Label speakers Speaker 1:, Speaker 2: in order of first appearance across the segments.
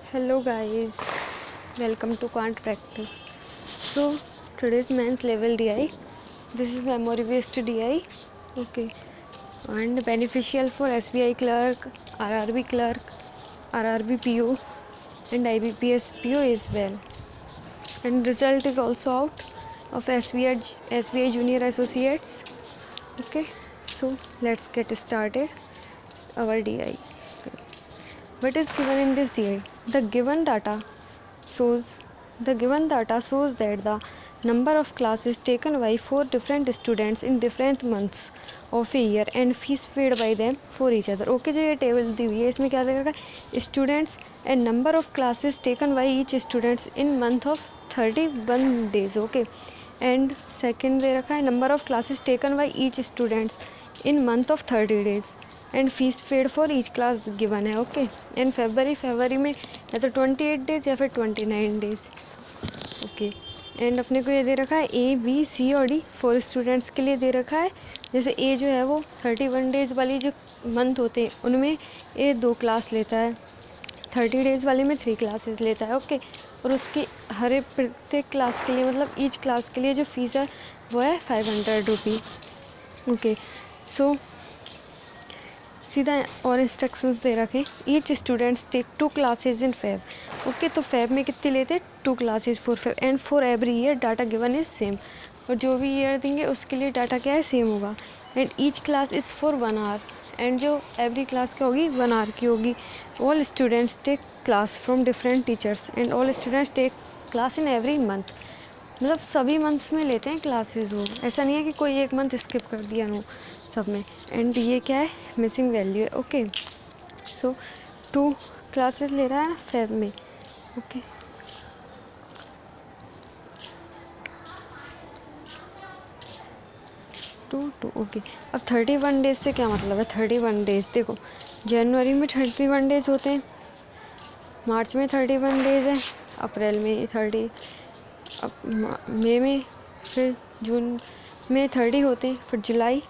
Speaker 1: Hello guys, welcome to Quant Practice. So today's mains level DI. This is memory based DI. Okay, and beneficial for SBI clerk, RRB clerk, RRB PO, and IBPS PO as well. And result is also out of SBI Junior Associates. Okay, so let's get started. Our DI. What is given in this DI? Shows the given data shows that the number of classes taken by 4 different students in different months of a year and fees paid by them for each other. Okay जो ये table दी हुई है इसमें क्या देगा students and number of classes taken by each students in month of 31 days. Okay and second दे रखा है number of classes taken by each students in month of 30 days and fees paid for each class given है. Okay and फरवरी में या तो 28 days या फिर 29 डेज. ओके एंड अपने को ये दे रखा है ए बी सी और डी 4 स्टूडेंट्स के लिए दे रखा है. जैसे ए जो है वो 31 डेज वाली जो मंथ होते हैं उनमें ए 2 क्लास लेता है, 30 डेज वाले में 3 क्लासेस लेता है. ओके और उसकी हर एक प्रत्येक क्लास के लिए मतलब ईच क्लास के लिए जो फीस है वो है 500 रुपी. ओके सो सीधा और इंस्ट्रक्शंस दे रखे each students take 2 classes in Feb. Okay तो फेब में कितनी लेते 2 classes for Feb and for every year data given is same. और जो भी ईयर देंगे उसके लिए डाटा क्या है सेम होगा. And each class is for 1 hour and जो एवरी क्लास क्या होगी 1 आवर की होगी. All students take class from different teachers and all students take class in every month. मतलब सभी मंथ्स में लेते हैं क्लासेस वो, ऐसा नहीं है कि कोई एक मंथ स्किप कर दिया नो सब में. एंड ये क्या है मिसिंग वैल्यू है. ओके सो 2 क्लासेस ले रहा है फेब में. ओके टू ओके अब 31 डेज से क्या मतलब है 31 डेज. देखो जनवरी में 31 डेज होते हैं, मार्च में 31 डेज है, अप्रैल में 30, मई में, फिर जून में 30 होते हैं, फिर जुलाई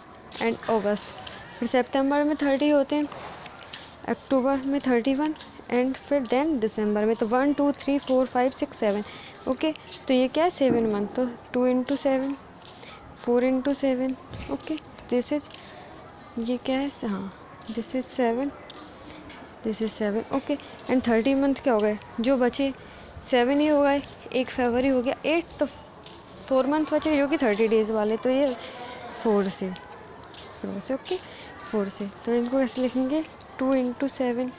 Speaker 1: एंड अगस्त, फिर सितंबर में 30 होते हैं, अक्टूबर में 31 एंड फिर देन दिसंबर में. तो 1 2 3 4 5 6 7. ओके तो ये क्या है 7 मंथ. तो 2 into 7 4 into 7. Okay this is ये क्या है हाँ this is 7 this is 7. Okay and 30 month क्या हो गए जो बचे 7 ही हो गए. 1 फरवरी हो गया 8 तो 4 मंथ बचे जो कि 30 डेज वाले. तो ये 4 से ओके 4 से. तो इनको कैसे लिखेंगे 2 इंटू 7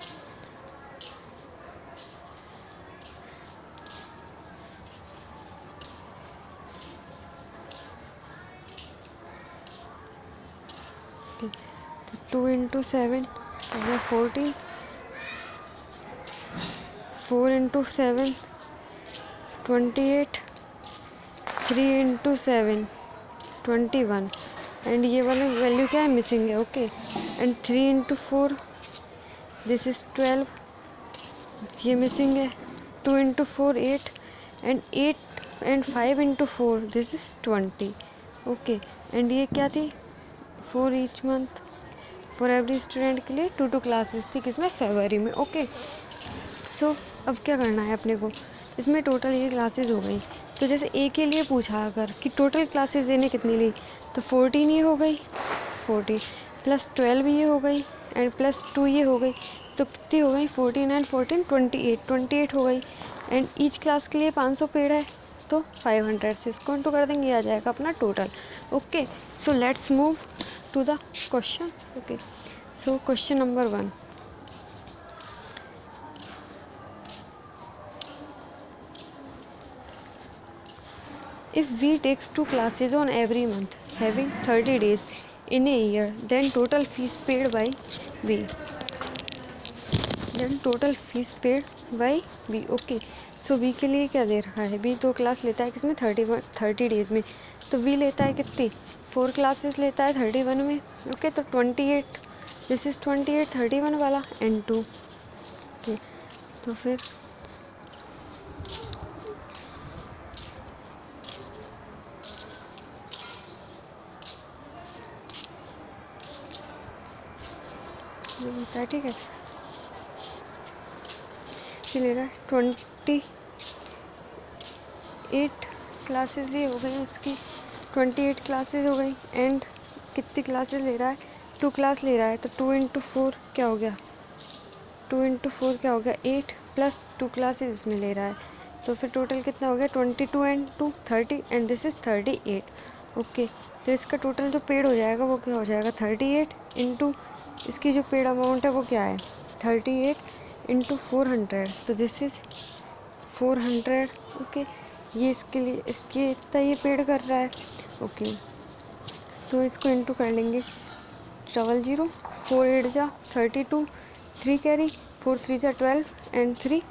Speaker 1: 2 इंटू 7 हो गया 40, 4 इंटू 7 28, 3 इंटू 7 21 एंड ये वाला वैल्यू क्या है मिसिंग है. Okay and 3 into 4 this is 12 ये मिसिंग है. 2 into 4 8 and 5 into 4 this is 20. Okay and ये क्या थी 4 each month for every student के लिए 2 क्लासेस थी किसमें फरवरी में. ओके सो अब क्या करना है अपने को इसमें टोटल ये क्लासेस हो गई. तो जैसे ए के लिए पूछा अगर कि टोटल क्लासेस इन्हें कितनी ली तो 14 ये हो गई 40 प्लस 12 ये हो गई एंड प्लस 2 ये हो गई. तो कितनी हो गई 14 एंड 14 28 हो गई. एंड ईच क्लास के लिए 500 पेड़ है तो 500 से इसको इंटू कर देंगे आ जाएगा अपना total. Okay so let's move to the question. Okay so question number 1. If V takes 2 classes on every month, having 30 days in a year, then total fees paid by V. Okay so V के लिए क्या दे रखा है V 2 class लेता है किसमें 30 days में. तो V लेता है कितनी 4 क्लासेस लेता है 31 में. ओके तो 28 दिस इज 28 31 वाला एंड 2. ओके तो फिर ये होता है ठीक है. कितनी ले रहा है 28 क्लासेस ये हो गई उसकी, 28 क्लासेस हो गई। एंड कितनी क्लासेस ले रहा है, 2 क्लास ले रहा है, तो 2 इंटू 4 क्या हो गया, 2 इंटू 4 क्या हो गया 8 प्लस 2 क्लासेस इसमें ले रहा है, तो फिर टोटल कितना हो गया 22 and 2 30 and this is 38। Okay, तो इसका टोटल जो पेड हो जाएगा वो क्या हो जाएगा 38 इंटू इसकी जो पेड अमाउंट है वो क्या है 38 इंटू 400, तो दिस इज़ 400। ओके, ये इसके लिए इसके इतना ये पेड कर रहा है। ओके, तो इसको इंटू कर लेंगे 00, 4 8 जा 32, 3 कैरी, 4 3 जा 12 एंड 3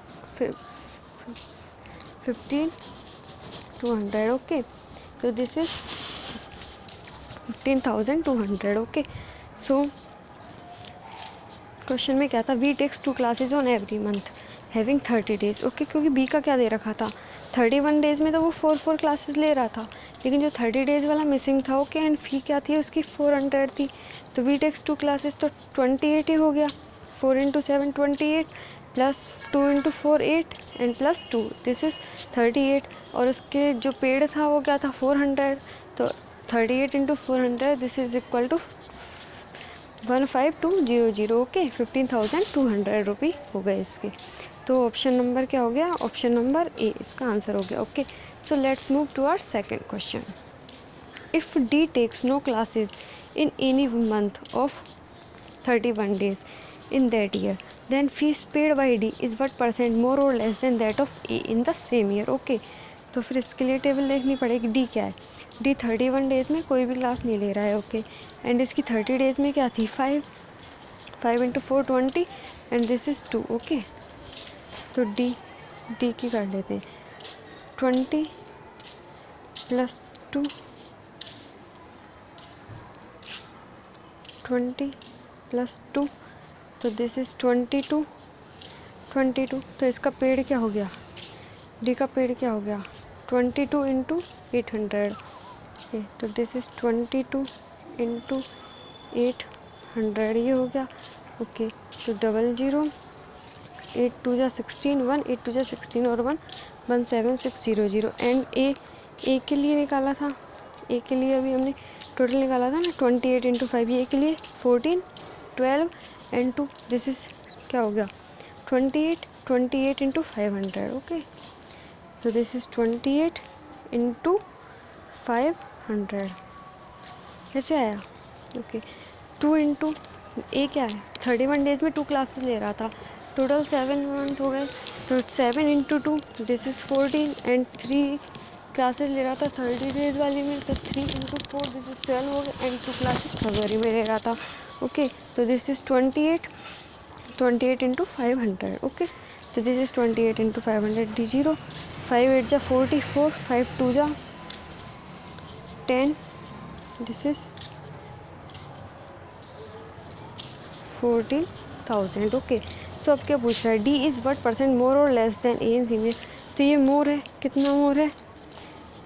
Speaker 1: 15 200। ओके, तो this is 15,200। Okay, so question में क्या था, we takes 2 classes on every month having 30 days. Okay, क्योंकि बी का क्या दे रखा था 31 डेज में, तो वो 4 क्लासेस ले रहा था, लेकिन जो 30 डेज वाला मिसिंग था। ओके, एंड फी क्या थी उसकी 400 थी, तो वी टेक्स 2 क्लासेस तो 28 ही हो गया, 4 into 7 28 plus 2 into 4 8 and plus 2 this is 38। और उसके जो पेड था वो क्या था 400, तो 38 into 400 this is equal to 15200। Okay, 15,200 rupee हो गए इसके। तो ऑप्शन नंबर क्या हो गया, ऑप्शन नंबर ए इसका आंसर हो गया। Okay, so let's move to our second question. If D takes no classes in any month of 31 days in that year, then fees paid by D is what % more or less than that of A in the same year। Okay, तो फिर इसके लिए table देखनी पड़ेगी। D क्या है, D 31 days में कोई भी क्लास नहीं ले रहा है। ओके, एंड इसकी 30 डेज में क्या थी 5 into 4 20 and this is 2। Okay, तो डी की कर लेते हैं 20 प्लस 2 20 प्लस 2, तो दिस इज़ 22। तो इसका पेड़ क्या हो गया, डी का पेड़ क्या हो गया 22 इंटू 800। ओके, तो दिस इज़ 22 इंटू 800 ये हो गया। ओके, तो 00 8 2 जा 16 1 8 2 जा 16 और 1 17600 एंड ए के लिए निकाला था, ए के लिए अभी हमने टोटल निकाला था ना 28 इंटू 5, ये के लिए 14 12 एंड 2 दिस इज़ क्या हो गया 28 इंटू 500। ओके, तो दिस इज़ 28 इंटू 500 कैसे आया। ओके, 2 इंटू ए क्या है 31 डेज में 2 क्लासेस ले रहा था, टोटल 7 मंथ हो गए, तो 7 into 2 this is 14 and 3 classes ले रहा था 30 डेज वाली में, तो 3 इंटू 4 दिस इज़ 12 हो गए एंड 2 क्लासेस फरवरी में ले रहा था। ओके, तो दिस इज़ 28 इंटू 500। ओके, तो दिस इज़ 28 इंटू 500 डी 0 5 8 जा 44 5 2 जा 10 दिस इज़ 14,000। ओके, सो अब क्या पूछ रहा है, डी इज़ what % मोर और लेस देन ए इन सीनियर, तो ये मोर है, कितना मोर है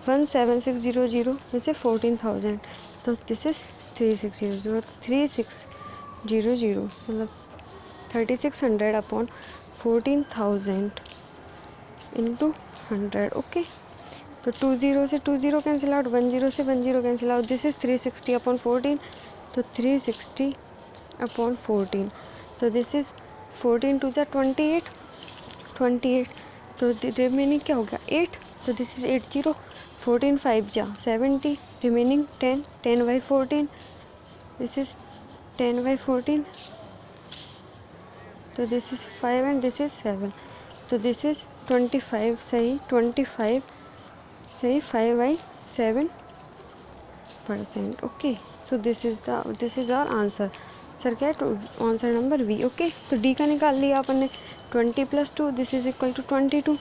Speaker 1: 17600 में से 14,000, तो दिस इज़ 3600 मतलब 3600 अपॉन 14,000 इंटू 100। ओके, तो 20 से 20 कैंसिल आउट, 10 से 10 cancel out, this is 360 upon 14, तो 360 अपॉन 14, तो दिस इज़ 14 2 जा 28 तो रिमेनिंग क्या हो गया 8, तो दिस इज़ 80 14 5 जा 70 remaining 10 by 14 this is 10 by 14, तो this is 5 and this is 7, तो दिस इज़ 25 सही 25 सही 5/7%। Okay, so this is our answer. Sir क्या है आंसर नंबर बी। ओके, तो डी का निकाल लिया अपन ने 20 plus 2 this is equal to 22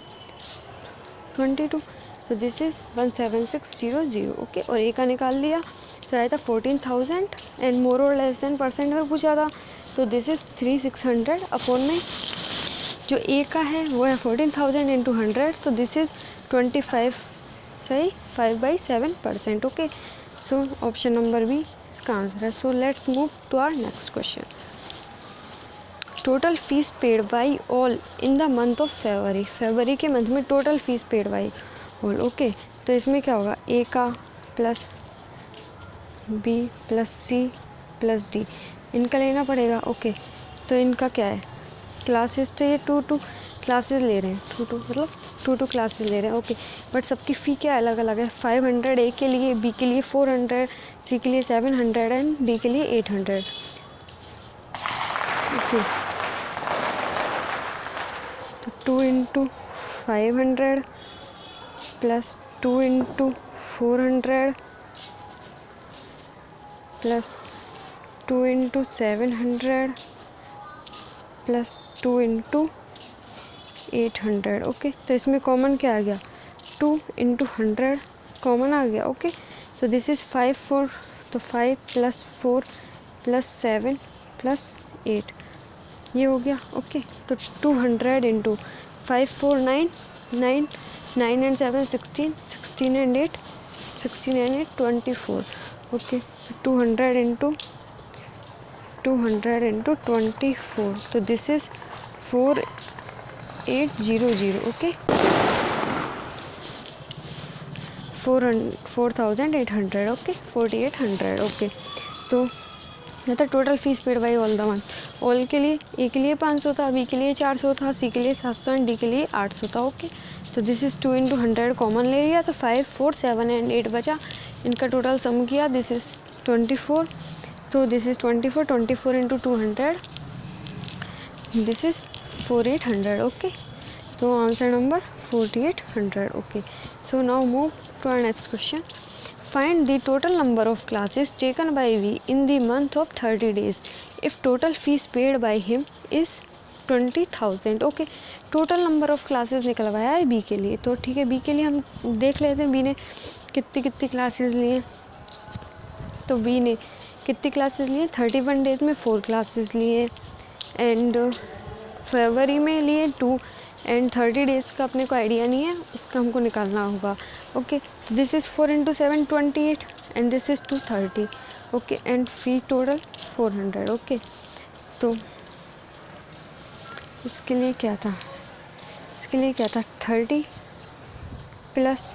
Speaker 1: तो दिस इज 17600। ओके, और ए का निकाल लिया तो आया था 14,000 एंड मोर और लेस देन परसेंट में पूछा था, तो दिस इज 3600 अपॉन में जो ए का है वो है 14,000 इंटू 100, तो दिस इज 25 सही 5/7%। Okay, so option number B इसका आंसर है। So let's move to our next question. Total fees paid by all in the month of February, फरवरी के मंथ में total fees paid by all. Okay, तो इसमें क्या होगा, ए का plus B plus C plus D, इनका लेना पड़ेगा। ओके, तो इनका क्या है, क्लासेस तो ये टू क्लासेस ले रहे हैं, मतलब टू क्लासेस ले रहे हैं। ओके, बट सबकी फ़ी क्या अलग अलग है, 500 ए के लिए, बी के लिए 400, सी के लिए 700 एंड डी के लिए 800। ओके, तो 2 into 500 plus 2 into 400 plus 2 into 700 plus 2 into 800। Okay, तो इसमें कॉमन क्या आ गया, 2 इंटू 100 कॉमन आ गया। ओके, तो दिस इज़ 5 4, तो 5 प्लस 4 प्लस 7 प्लस 8 ये हो गया। ओके, तो 200 into 5 4 9 9 9 and 7 16 16 and 8 16 and 8 24। Okay, 200 into 24, तो this is 4800। Okay, 4800। Okay, 4800। Okay, तो मतलब total fees paid by all the month, all के लिए ए के लिए 500 था, बी के लिए 400 था, सी के लिए 700 एंड डी के लिए 800 था। ओके, तो दिस इज़ 2 इंटू 100 कॉमन ले लिया, तो 5 4 7 एंड 8 बचा, इनका टोटल सम किया, दिस इज़ 24। तो this is 24 into 200, this is 4800। Okay, तो answer number 4800। Okay, so now move to our next question. Find the total number of classes taken by V in the month of 30 days if total fees paid by him is 20,000। Okay, total number of classes निकलवाया है B के लिए, तो ठीक है, B के लिए हम देख लेते हैं बी ने कितनी क्लासेस लिए। तो बी ने कितनी क्लासेस लिए, 31 डेज में 4 क्लासेस लिए, एंड फरवरी में लिए 2, एंड 30 डेज़ का अपने को आइडिया नहीं है, उसका हमको निकालना होगा। ओके, तो this is 4 into 7 28 and this is 230। Okay, and fee total 400। Okay, तो इसके लिए क्या था, 30 प्लस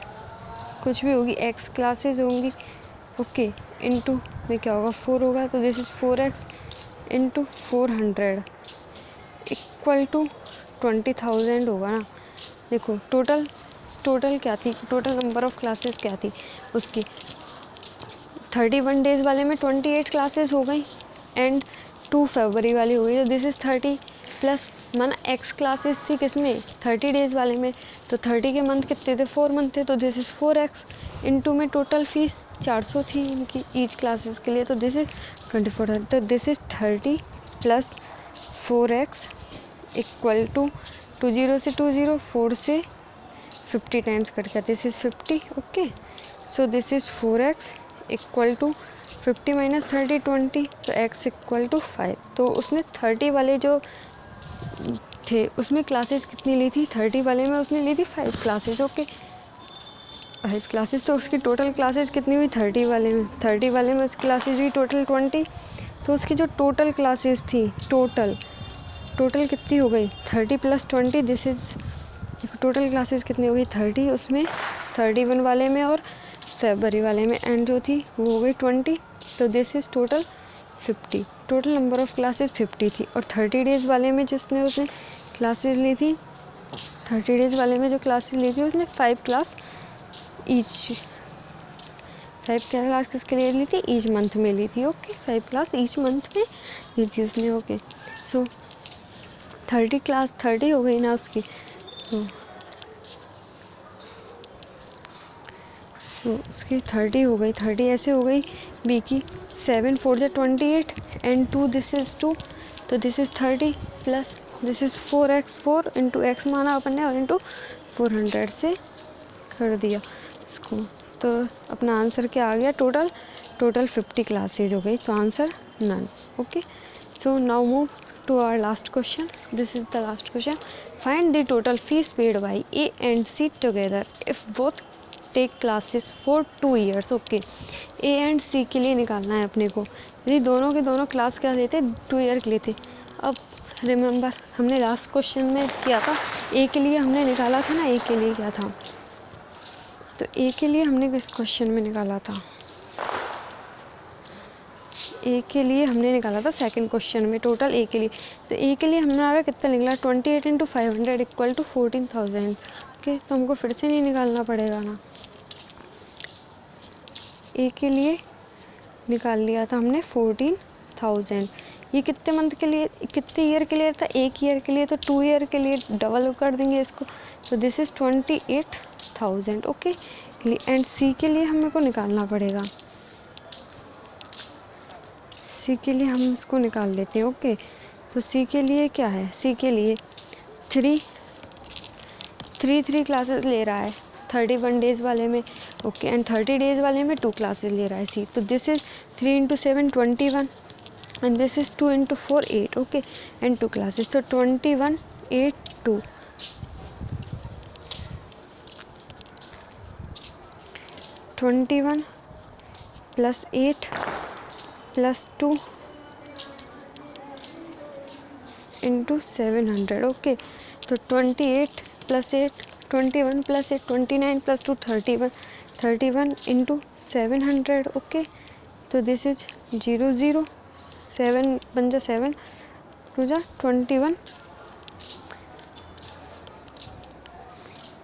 Speaker 1: कुछ भी होगी, एक्स क्लासेस होंगी। ओके, इंटू में क्या होगा, 4 होगा, तो this is 4x into 400 equal to 20,000 होगा ना। देखो टोटल क्या थी, टोटल नंबर ऑफ क्लासेस क्या थी उसकी, 31 डेज़ वाले में 28 क्लासेस हो गई एंड 2 फरवरी वाली हो गई, तो दिस इज़ 30 प्लस माना एक्स क्लासेस थी किसमें, 30 डेज़ वाले में, तो 30 के मंथ कितने थे, 4 मंथ थे, तो दिस इज़ 4x इंटू में टोटल फीस 400 थी इनकी ईच क्लासेस के लिए, तो दिस इज़ 24। तो this is 30 plus 4x equal to 20 से 20, 4 से 50 टाइम्स कट गया, this is 50। Okay, so this is 4x equal to 50 minus 30 20, तो x इक्वल टू 5। तो उसने 30 वाले जो थे उसमें क्लासेस कितनी ली थी, 30 वाले में उसने ली थी 5 क्लासेस। ओके, 5 क्लासेस, तो उसकी टोटल क्लासेस कितनी हुई, 30 वाले में उसकी क्लासेस हुई टोटल 20, तो उसकी जो टोटल क्लासेस थी टोटल कितनी हो गई, 30 plus 20, this is total classes कितनी हो गई 30, उसमें 31 वाले में और फरवरी वाले में, एंड जो थी वो हो गई 20, तो this is total 50। Total number of classes 50 थी, और 30 डेज़ वाले में उसने क्लासेस ली थी, 30 डेज़ वाले में जो क्लासेस ली थी उसने 5 क्लास किसके लिए ली थी, ईच मंथ में ली थी। ओके, 5 क्लास ईच मंथ में ली थी उसने। ओके, सो 30 हो गई ना उसकी, तो उसकी 30 हो गई, 30 ऐसे हो गई। बी की 7 4 से 28 एंड 2 दिस इज़ 2, तो this is 30 plus this is 4x 4 into x माना अपन ने और इंटू 400 से कर दिया इसको, तो अपना आंसर क्या आ गया, टोटल 50 क्लासेज हो गई, तो answer none. Okay, so now move to our last question. This is the last question. Find the total fees paid by A and C together if both take classes for 2 years. Okay, A and C के लिए निकालना है अपने को, यदि दोनों के दोनों क्लास क्या लेते, 2 ईयर के लेते। अब रिमेंबर हमने लास्ट क्वेश्चन में किया था, ए के लिए हमने निकाला था ना, ए के लिए क्या था, तो ए के लिए हमने किस क्वेश्चन में निकाला था, ए के लिए हमने निकाला था सेकंड क्वेश्चन में टोटल ए के लिए। तो ए के लिए हमारा कितना निकला 28 × 500 इक्वल टू 14,000। ओके, तो हमको फिर से नहीं निकालना पड़ेगा ना, ए के लिए निकाल लिया था हमने 14,000। ये कितने मंथ के लिए, कितने ईयर के लिए था, एक ईयर के लिए, तो 2 ईयर के लिए डबल कर देंगे इसको, तो दिस इज़ 28,000। ओके, एंड सी के लिए हमें को निकालना पड़ेगा, सी के लिए हम इसको निकाल लेते हैं। ओके, तो सी के लिए क्या है, सी के लिए 3 क्लासेस ले रहा है 31 डेज़ वाले में। ओके, एंड 30 डेज़ वाले में 2 क्लासेस ले रहा है सी। तो this is 3 × 7 21 and this is 2 × 4 8। Okay, and 2 classes, तो 21 8 2 21 + 8 + 2 × 700। ओके, तो 28 + 8 21 + 8 29 + 2 31 31 × 700। ओके, तो दिस इज 0 0 7 बन जा 7 2 जा 21,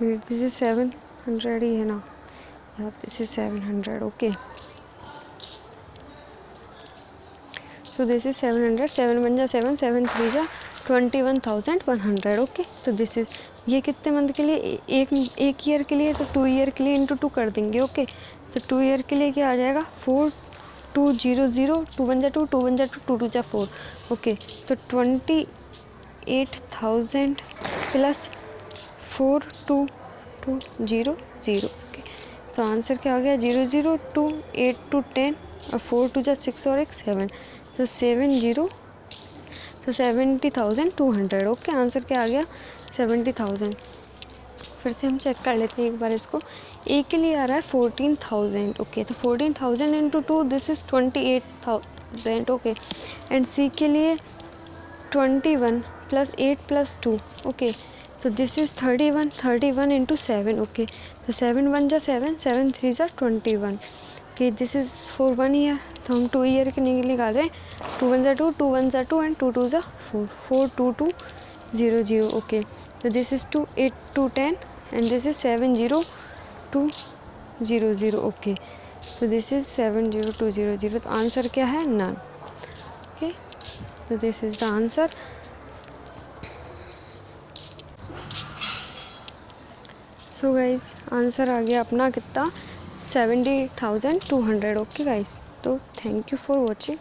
Speaker 1: दिस इज 700 ही है ना, this is 700। Okay, so this is 700, 7 बन जा 7 7 3 जा 21,100। ओके, तो दिस इज, ये कितने मंथ के लिए, एक ईयर के लिए, तो 2 ईयर के लिए × 2 कर देंगे। ओके, तो 2 ईयर के लिए क्या आ जाएगा 4200, 2 बन जा 2 2 बन जा 2 2 2 जा 4। ओके, तो 28,000 + 4220। ओके, तो आंसर क्या हो गया 0 0 2 8 2 10 और 4 2 जा 6 और 1 7, तो 70,200। ओके, आंसर क्या आ गया 70,000। फिर से हम चेक कर लेते हैं एक बार इसको, ए के लिए आ रहा है 14,000। ओके, तो 14,000 × 2 दिस इज़ 28,000। ओके, एंड सी के लिए 21 + 8 + 2। ओके, तो दिस इज़ 31 31 × 7। ओके, तो 7 1 जा 7 7 3 जा 21। Okay, this is for 1 year, तो हम 2 ईयर के निकाल रहे हैं, 2 1 जा 2 2 1 जा 2 एंड 2 2 जा 4 4 2 2 0 0। ओके, तो this is 2 8 2 10 and this is 7 0 2 0 0। Okay, तो दिस इज़ 7 0 2 0 0, तो आंसर क्या है नन। ओके, तो this is the answer. So guys, answer आ गया अपना कितना 70,200। ओके गाइज, तो थैंक यू फॉर वॉचिंग।